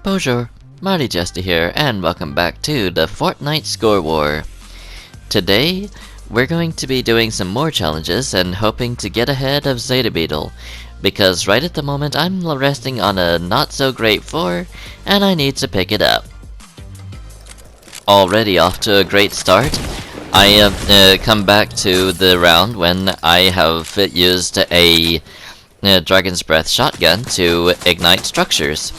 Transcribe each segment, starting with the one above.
Bonjour, Mardi Jester here, and welcome back to the Fortnite Score War. Today, we're going to be doing some more challenges and hoping to get ahead of Zeta Beetle, because right at the moment I'm resting on a not-so-great 4, and I need to pick it up. Already off to a great start. I have come back to the round when I have used a Dragon's Breath shotgun to ignite structures,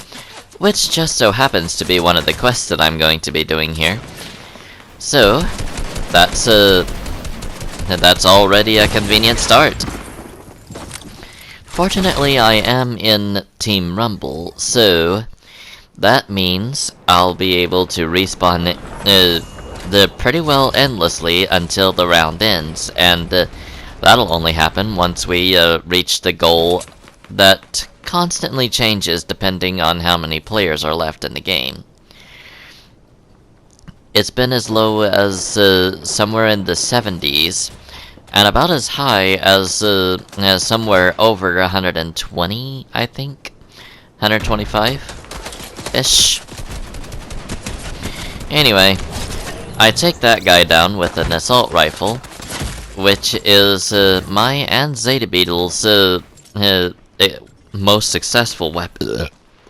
which just so happens to be one of the quests that I'm going to be doing here. So, that's already a convenient start. Fortunately, I am in Team Rumble, so that means I'll be able to respawn pretty well endlessly until the round ends, and that'll only happen once we reach the goal that constantly changes depending on how many players are left in the game. It's been as low as somewhere in the 70s, and about as high as somewhere over 120, I think? 125-ish? Anyway, I take that guy down with an assault rifle, which is my and Zeta Beetle's most successful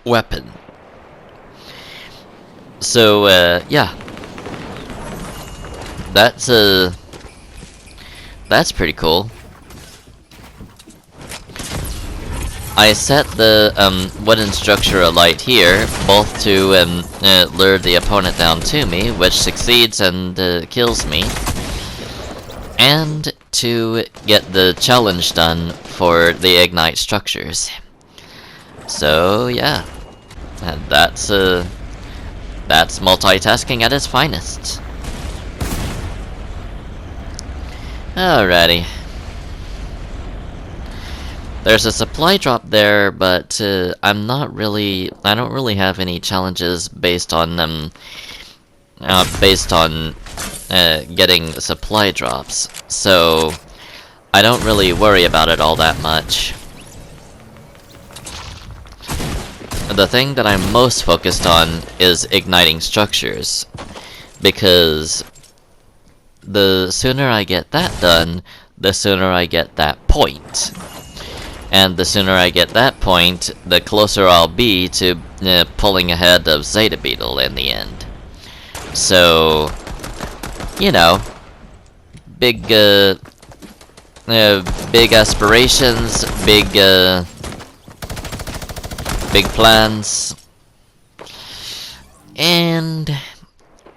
weapon. So, yeah. That's pretty cool. I set the wooden structure alight here, both to lure the opponent down to me, which succeeds and kills me, and to get the challenge done for the ignite structures. So yeah, and that's multitasking at its finest. Alrighty. There's a supply drop there, but I don't really have any challenges based on getting supply drops, so I don't really worry about it all that much. The thing that I'm most focused on is igniting structures, because the sooner I get that done, the sooner I get that point. And the sooner I get that point, the closer I'll be to pulling ahead of Zeta Beetle in the end. So, you know, big aspirations, big plans, and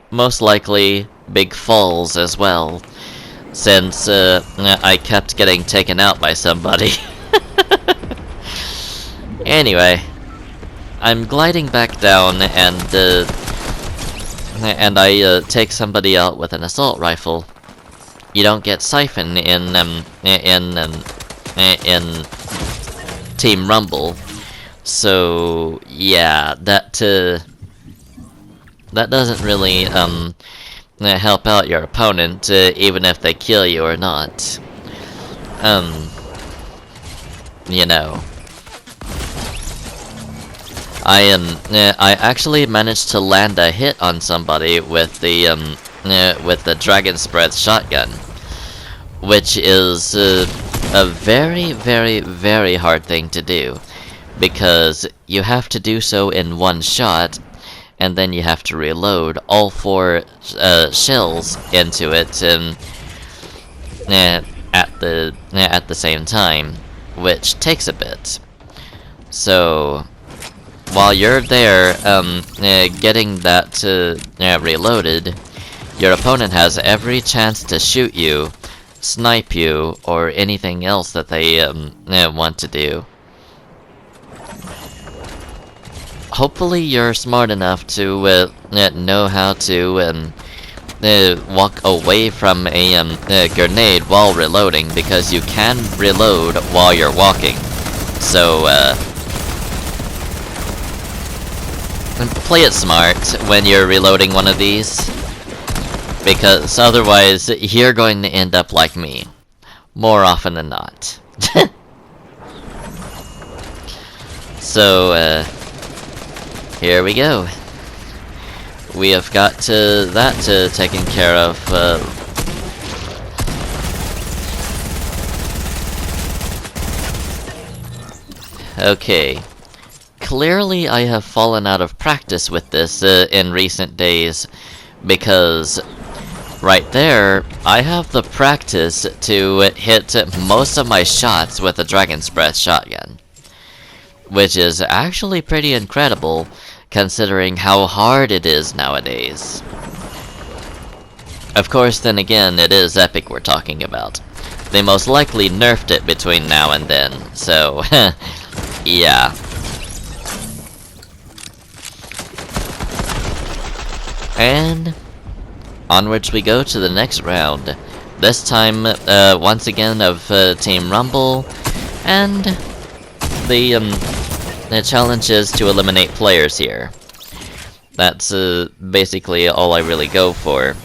most likely big falls as well, since I kept getting taken out by somebody. Anyway, I'm gliding back down, and I take somebody out with an assault rifle. You don't get siphon in Team Rumble, so yeah, that doesn't really help out your opponent, even if they kill you or not. You know. I actually managed to land a hit on somebody with the Dragon's Breath shotgun, which is a very, very, very hard thing to do, because you have to do so in one shot, and then you have to reload all 4 shells into it at the same time, which takes a bit. So while you're there getting that reloaded, your opponent has every chance to shoot you, snipe you, or anything else that they want to do. Hopefully you're smart enough to know how to walk away from a grenade while reloading, because you can reload while you're walking. So play it smart when you're reloading one of these, because otherwise you're going to end up like me, more often than not. So Here we go. We have got that taken care of. Okay. Clearly I have fallen out of practice with this in recent days, because right there, I have the practice to hit most of my shots with a Dragon's Breath shotgun. Which is actually pretty incredible, considering how hard it is nowadays. Of course, then again, it is Epic we're talking about. They most likely nerfed it between now and then, so yeah. And onwards we go to the next round. This time, once again, of Team Rumble, and the challenge is to eliminate players here. That's basically all I really go for.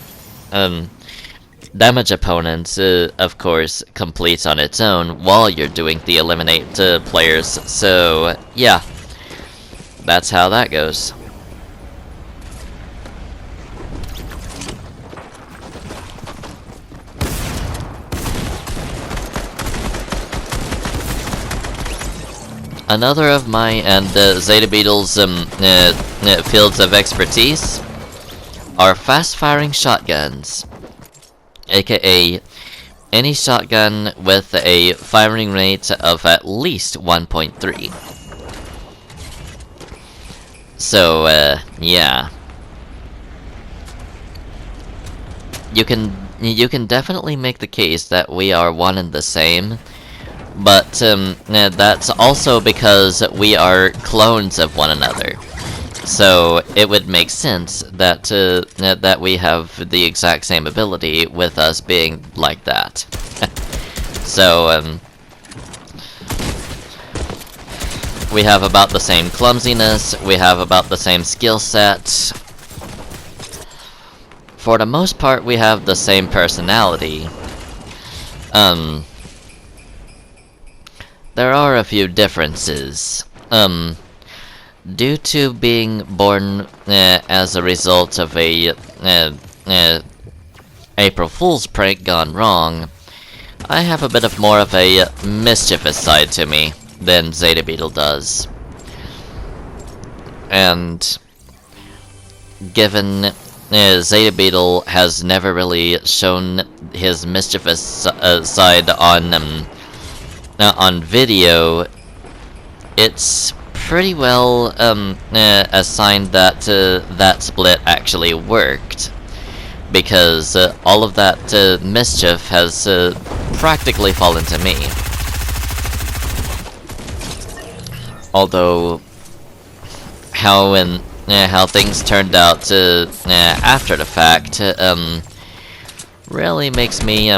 Damage opponents, of course, completes on its own while you're doing the eliminate players, so yeah. That's how that goes. Another of my and Zeta Beetle's fields of expertise are fast-firing shotguns, aka any shotgun with a firing rate of at least 1.3. So, yeah. You can definitely make the case that we are one and the same. But that's also because we are clones of one another. So it would make sense that that we have the exact same ability, with us being like that. So we have about the same clumsiness, we have about the same skill set. For the most part, we have the same personality. There are a few differences. Due to being born as a result of a April Fool's prank gone wrong, I have a bit of more of a mischievous side to me than Zeta Beetle does. And given Zeta Beetle has never really shown his mischievous side on video, it's pretty well assigned that that split actually worked, because all of that mischief has practically fallen to me. Although how things turned out after the fact really makes me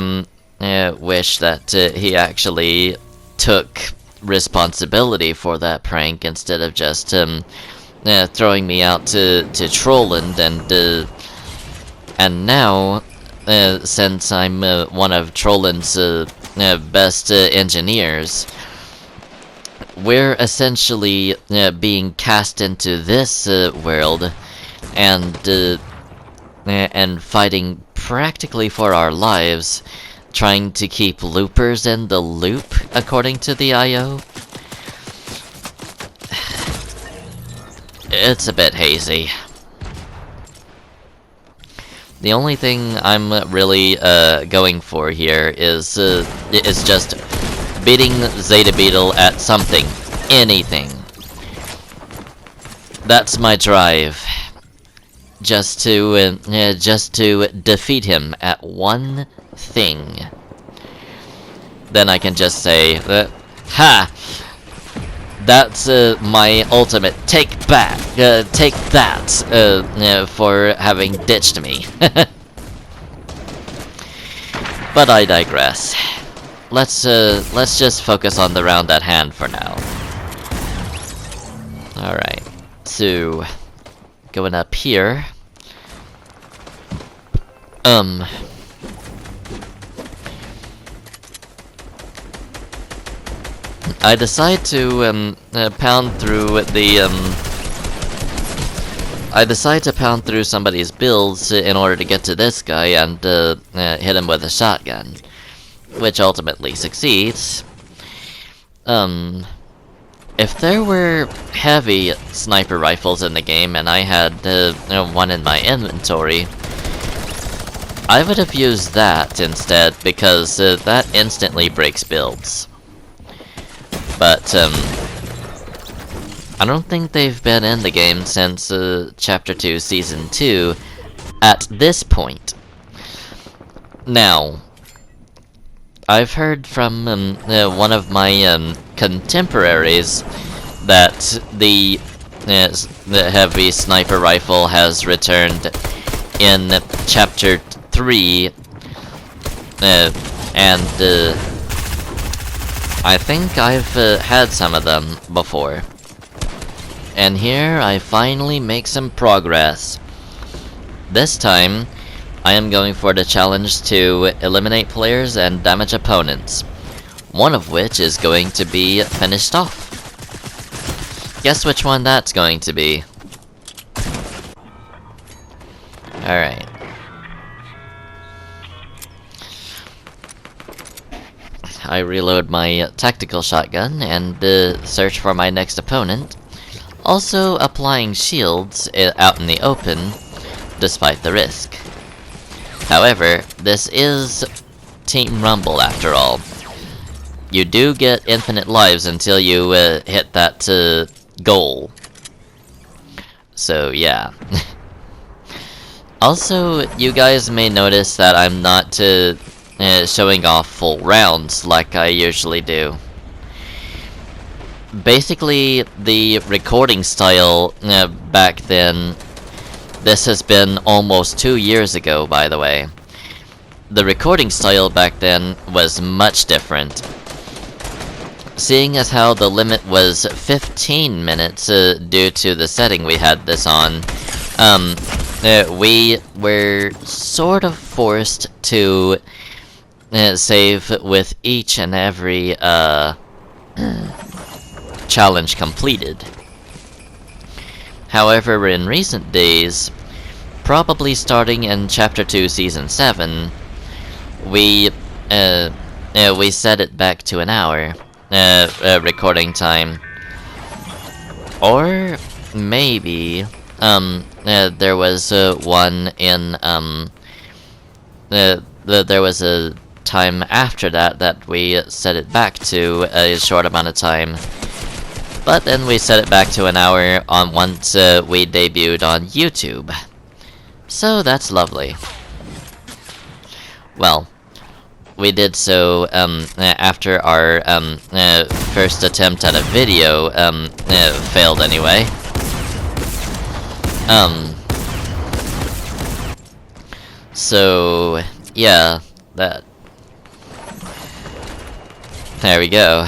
wish that he actually took responsibility for that prank instead of just throwing me out to Trolland. And now, since I'm one of Trolland's best engineers, we're essentially being cast into this world and fighting practically for our lives, trying to keep loopers in the loop, according to the IO. It's a bit hazy. The only thing I'm really going for here is just beating Zeta Beetle at something, anything. That's my drive. Just to defeat him at one thing. Then I can just say, ha! That's my ultimate take back, take that, for having ditched me. But I digress. Let's just focus on the round at hand for now. Alright, so going up here. I decide to pound through the I decide to pound through somebody's builds in order to get to this guy and hit him with a shotgun, which ultimately succeeds. If there were heavy sniper rifles in the game and I had one in my inventory, I would have used that instead, because that instantly breaks builds. But I don't think they've been in the game since Chapter 2 Season 2 at this point. Now, I've heard from one of my contemporaries that the heavy sniper rifle has returned in Chapter 3, and I think I've had some of them before. And here I finally make some progress. This time, I am going for the challenge to eliminate players and damage opponents, one of which is going to be finished off. Guess which one that's going to be. Alright. I reload my tactical shotgun and search for my next opponent, also applying shields out in the open, despite the risk. However, this is Team Rumble after all. You do get infinite lives until you hit that goal. So yeah. Also, you guys may notice that I'm not showing off full rounds like I usually do. Basically, the recording style back then, this has been almost 2 years ago, by the way. The recording style back then was much different. Seeing as how the limit was 15 minutes due to the setting we had this on, we were sort of forced to save with each and every challenge completed. However, in recent days, probably starting in Chapter 2 Season 7, we set it back to an hour recording time. Or maybe there was one in there was a time after that we set it back to a short amount of time. But then we set it back to an hour on once we debuted on YouTube. So that's lovely. Well, we did so after our first attempt at a video failed anyway. So yeah, that. There we go.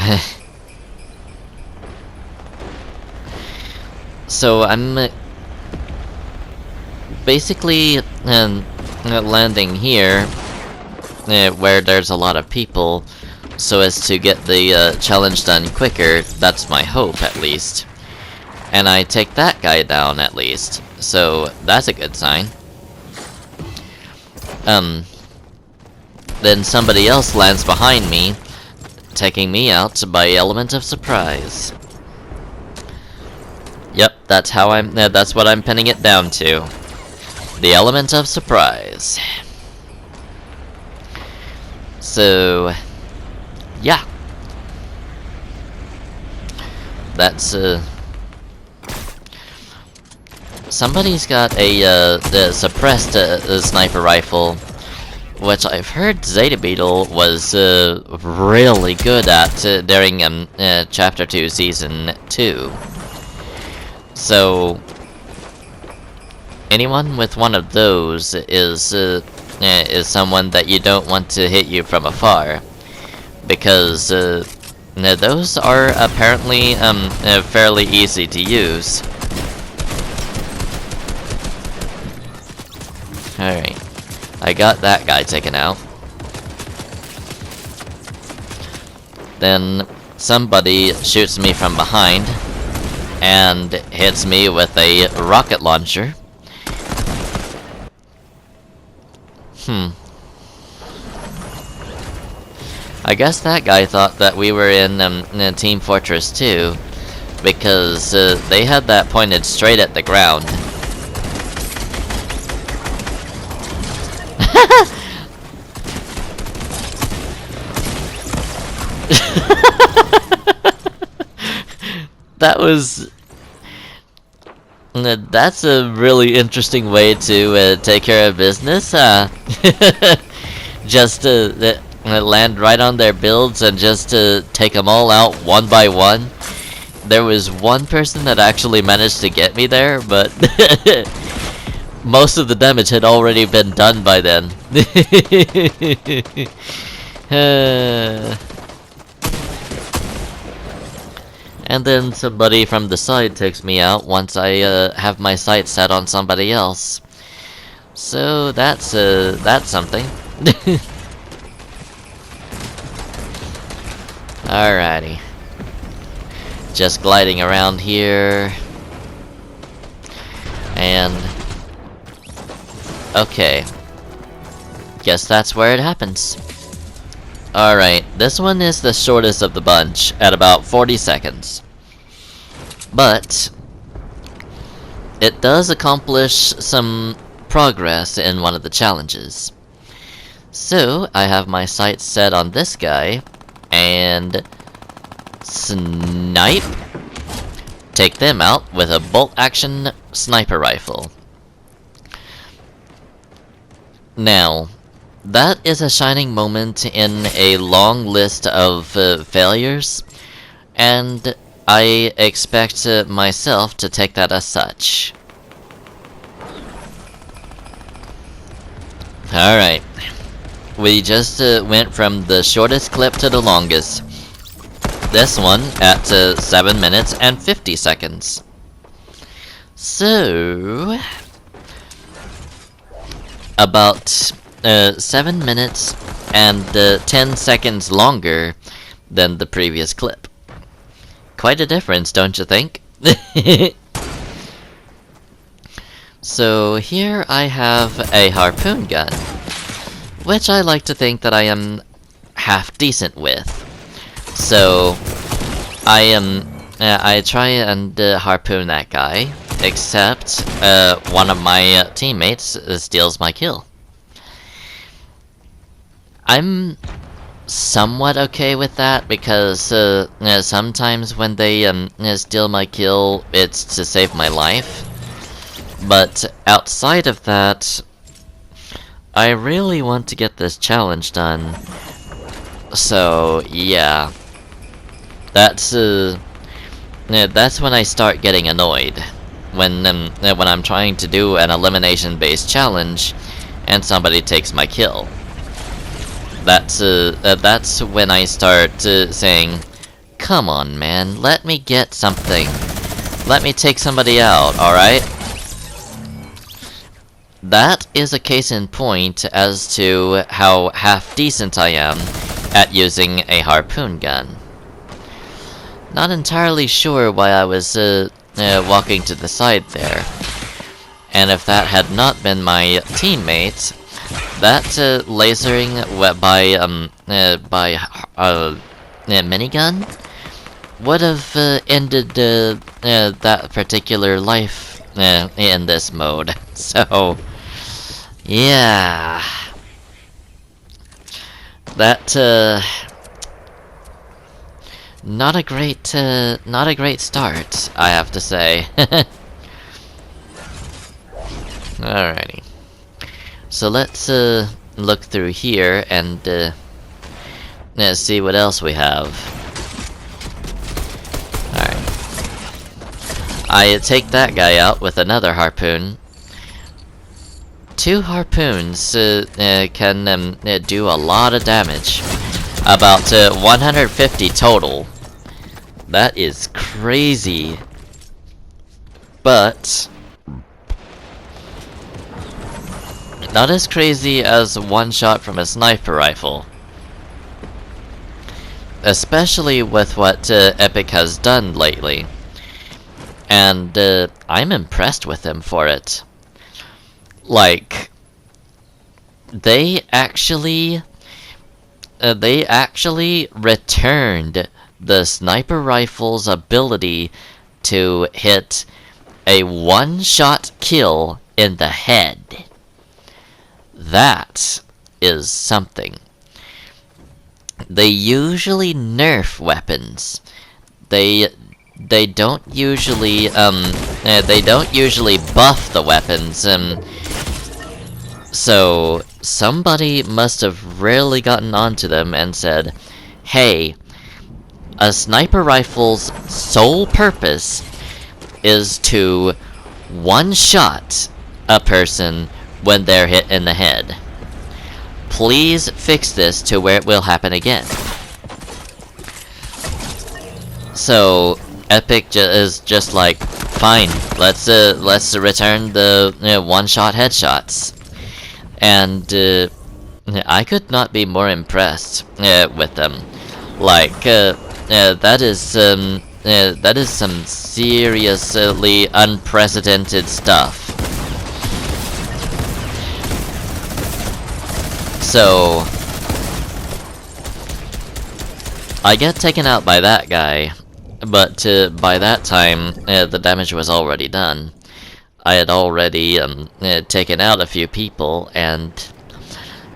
So I'm basically landing here where there's a lot of people, so as to get the challenge done quicker. That's my hope, at least. And I take that guy down, at least. So that's a good sign. Then somebody else lands behind me, taking me out by element of surprise. Yep, that's how that's what I'm pinning it down to. The element of surprise. So, yeah. That's somebody's got a the suppressed sniper rifle, which I've heard Zeta Beetle was really good at during Chapter 2 Season 2. So, anyone with one of those is someone that you don't want to hit you from afar, because those are apparently fairly easy to use. Alright, I got that guy taken out. Then somebody shoots me from behind. and hits me with a rocket launcher. I guess that guy thought that we were in Team Fortress 2, because they had that pointed straight at the ground. That was... That's a really interesting way to take care of business, huh? Just to land right on their builds and just to take them all out one by one. There was one person that actually managed to get me there, but most of the damage had already been done by then. And then somebody from the side takes me out once I have my sight set on somebody else. So that's something. Alrighty. Just gliding around here. And... okay. Guess that's where it happens. Alright, this one is the shortest of the bunch, at about 40 seconds. But... it does accomplish some progress in one of the challenges. So, I have my sights set on this guy, and... snipe! Take them out with a bolt-action sniper rifle. Now, that is a shining moment in a long list of failures, and I expect myself to take that as such. Alright. We just went from the shortest clip to the longest. This one at 7 minutes and 50 seconds. So... about 7 minutes and 10 seconds longer than the previous clip. Quite a difference, don't you think? So here I have a harpoon gun, which I like to think that I am half decent with. So I try and harpoon that guy, except one of my teammates steals my kill. I'm somewhat okay with that, because sometimes when they steal my kill, it's to save my life. But outside of that, I really want to get this challenge done. So yeah, that's when I start getting annoyed. When I'm trying to do an elimination-based challenge, and somebody takes my kill. That's when I start saying, "Come on, man, let me get something. Let me take somebody out, alright?" That is a case in point as to how half-decent I am at using a harpoon gun. Not entirely sure why I was walking to the side there. And if that had not been my teammate, that lasering by minigun would have ended that particular life in this mode. So yeah, that not a great start, I have to say. Alrighty. So let's look through here and see what else we have. Alright. I take that guy out with another harpoon. 2 harpoons can do a lot of damage. About 150 total. That is crazy. But not as crazy as one shot from a sniper rifle. Especially with what Epic has done lately. And I'm impressed with them for it. Like, they actually returned the sniper rifle's ability to hit a one-shot kill in the head. That is something. They usually nerf weapons. They don't usually buff the weapons. So somebody must have really gotten onto them and said, "Hey, a sniper rifle's sole purpose is to one-shot a person when they're hit in the head. Please fix this to where it will happen again." So Epic is just like, fine, let's return the one-shot headshots, and I could not be more impressed with them. Like that is some seriously unprecedented stuff. So I get taken out by that guy, but by that time the damage was already done. I had already taken out a few people, and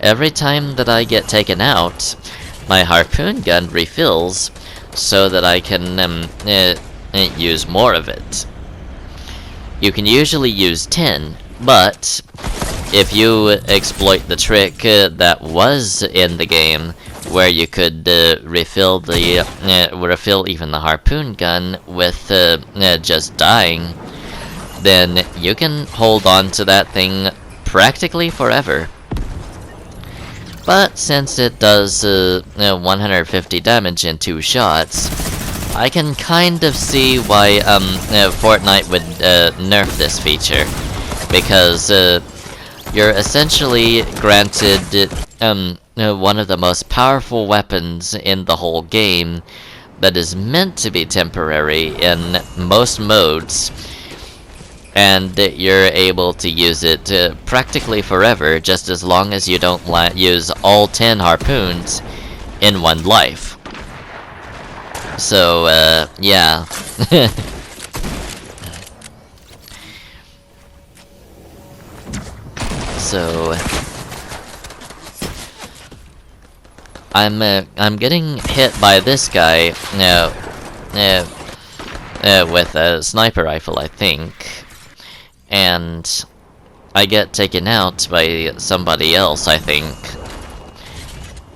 every time that I get taken out, my harpoon gun refills so that I can use more of it. You can usually use 10, but if you exploit the trick that was in the game, where you could refill even the harpoon gun with just dying, then you can hold on to that thing practically forever. But since it does 150 damage in 2 shots, I can kind of see why Fortnite would nerf this feature, because you're essentially granted one of the most powerful weapons in the whole game that is meant to be temporary in most modes, and you're able to use it practically forever, just as long as you don't use all 10 harpoons in one life. So, yeah. So I'm getting hit by this guy with a sniper rifle, I think, and I get taken out by somebody else, I think.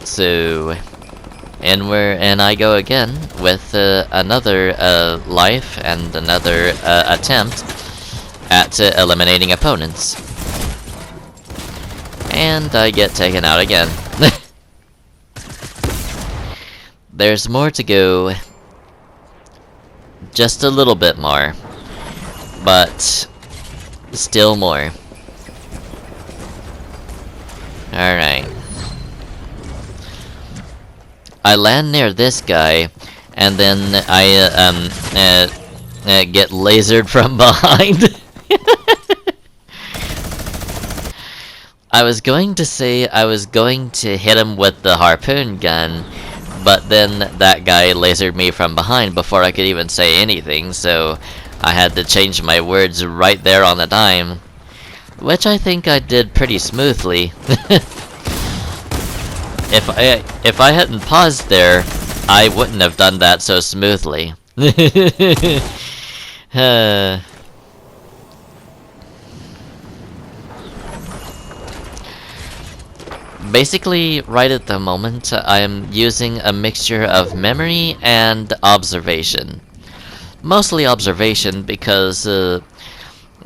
So, and I go again with another life and another attempt at eliminating opponents. And I get taken out again. There's more to go. Just a little bit more. But still more. Alright. I land near this guy, and then I get lasered from behind. I was going to say I was going to hit him with the harpoon gun, but then that guy lasered me from behind before I could even say anything, so I had to change my words right there on the dime. Which I think I did pretty smoothly. If I hadn't paused there, I wouldn't have done that so smoothly. Basically, right at the moment, I'm using a mixture of memory and observation. Mostly observation, because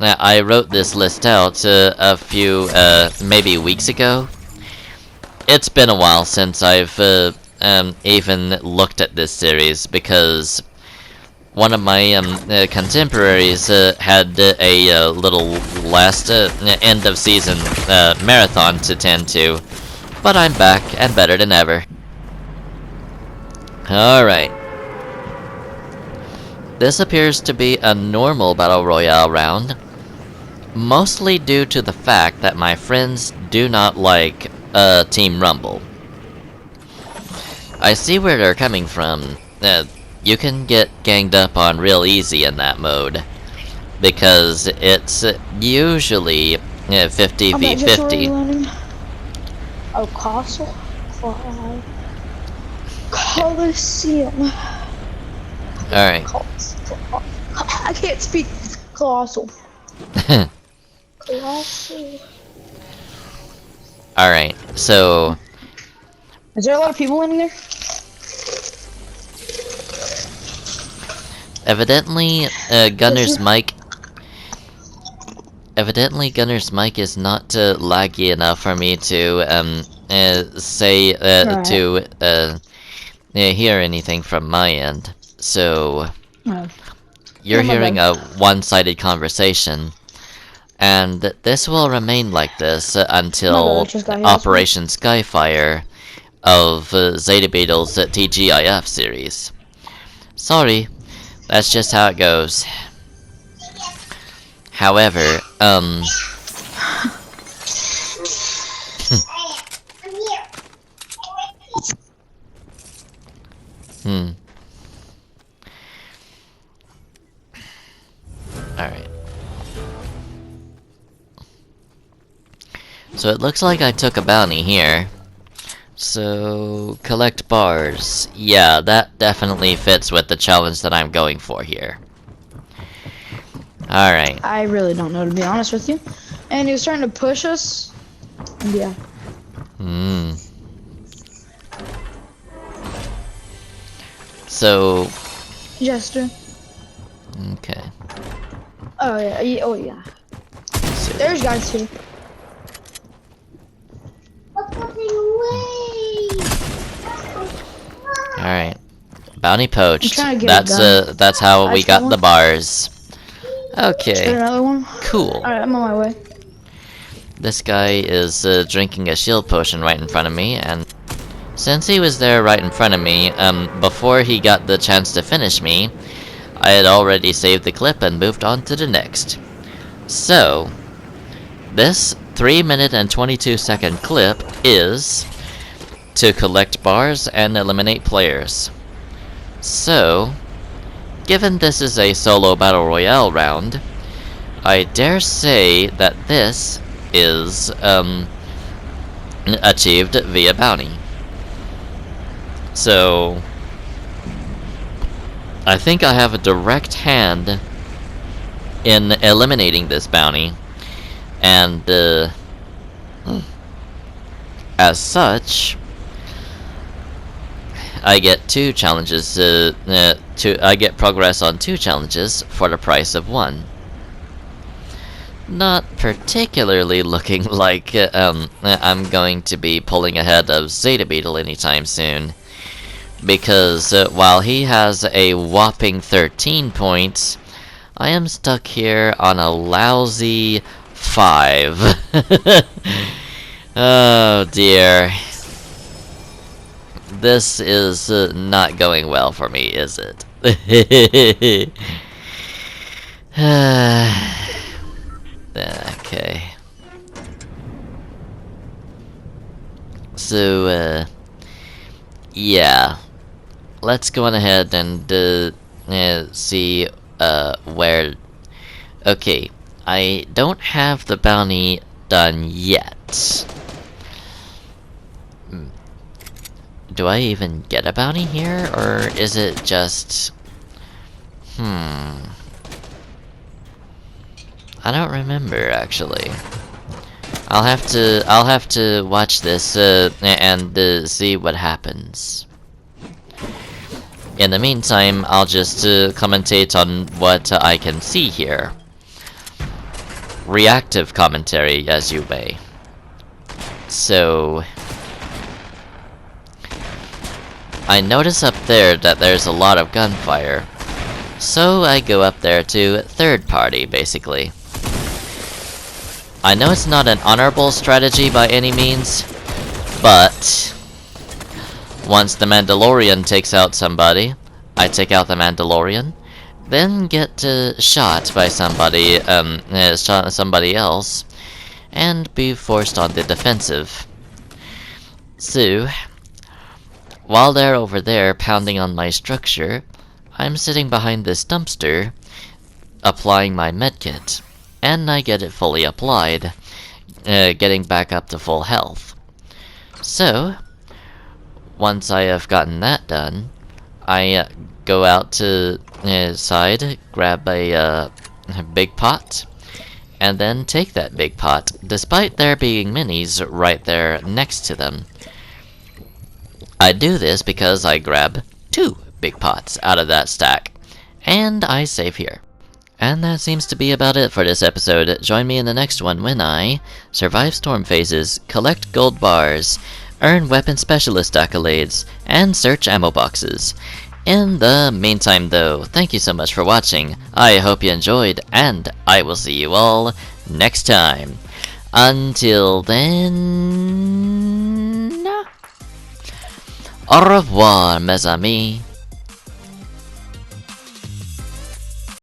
I wrote this list out a few, maybe weeks ago. It's been a while since I've even looked at this series, because one of my contemporaries had a little last end of season marathon to tend to. But I'm back, and better than ever. Alright. This appears to be a normal Battle Royale round, mostly due to the fact that my friends do not like Team Rumble. I see where they're coming from. You can get ganged up on real easy in that mode, because it's usually 50 v 50. Oh, Castle? Coliseum. Alright. I can't speak. Colossal. Colossal. Alright, so... Is there a lot of people in there? Evidently, Gunner's mic... Evidently, Gunner's mic is not laggy enough for me to, hear anything from my end. So... You're hearing a one-sided conversation. And this will remain like this until Operation Skyfire of Zeta Beetle's TGIF series. Sorry, that's just how it goes. However, Alright. So it looks like I took a bounty here. So, collect bars. Yeah, that definitely fits with the challenge that I'm going for here. Alright. I really don't know, to be honest with you. And he was trying to push us. Yeah. So... Jester. Okay. Oh yeah, oh yeah. So, There's guys here. Alright. Bounty poached. That's how we got the bars. Okay. Another one? Cool. Alright, I'm on my way. This guy is drinking a shield potion right in front of me, and since he was there right in front of me, before he got the chance to finish me, I had already saved the clip and moved on to the next. So, this 3-minute and 22-second clip is to collect bars and eliminate players. So, given this is a solo battle royale round, I dare say that this is achieved via bounty. So, I think I have a direct hand in eliminating this bounty, and as such, I get 2 challenges. I get progress on 2 challenges for the price of 1. Not particularly looking like I'm going to be pulling ahead of Zeta Beetle anytime soon, because while he has a whopping 13 points, I am stuck here on a lousy 5. Oh dear. This is not going well for me, is it? Okay. So, yeah. Let's go on ahead and see where... Okay, I don't have the bounty done yet. Do I even get a bounty here, or is it just... I don't remember, actually. I'll have to watch this and see what happens. In the meantime, I'll just commentate on what I can see here. Reactive commentary, as you may. So, I notice up there that there's a lot of gunfire. So I go up there to third party, basically. I know it's not an honorable strategy by any means, but once the Mandalorian takes out somebody, I take out the Mandalorian, then get shot by somebody, somebody else, and be forced on the defensive. So, while they're over there pounding on my structure, I'm sitting behind this dumpster, applying my medkit, and I get it fully applied, getting back up to full health. So, once I have gotten that done, I go out to side, grab a big pot, and then take that big pot, despite there being minis right there next to them. I do this because I grab 2 big pots out of that stack, and I save here. And that seems to be about it for this episode. Join me in the next one when I survive storm phases, collect gold bars, earn weapon specialist accolades, and search ammo boxes. In the meantime though, thank you so much for watching. I hope you enjoyed, and I will see you all next time. Until then... Au revoir, mes amis.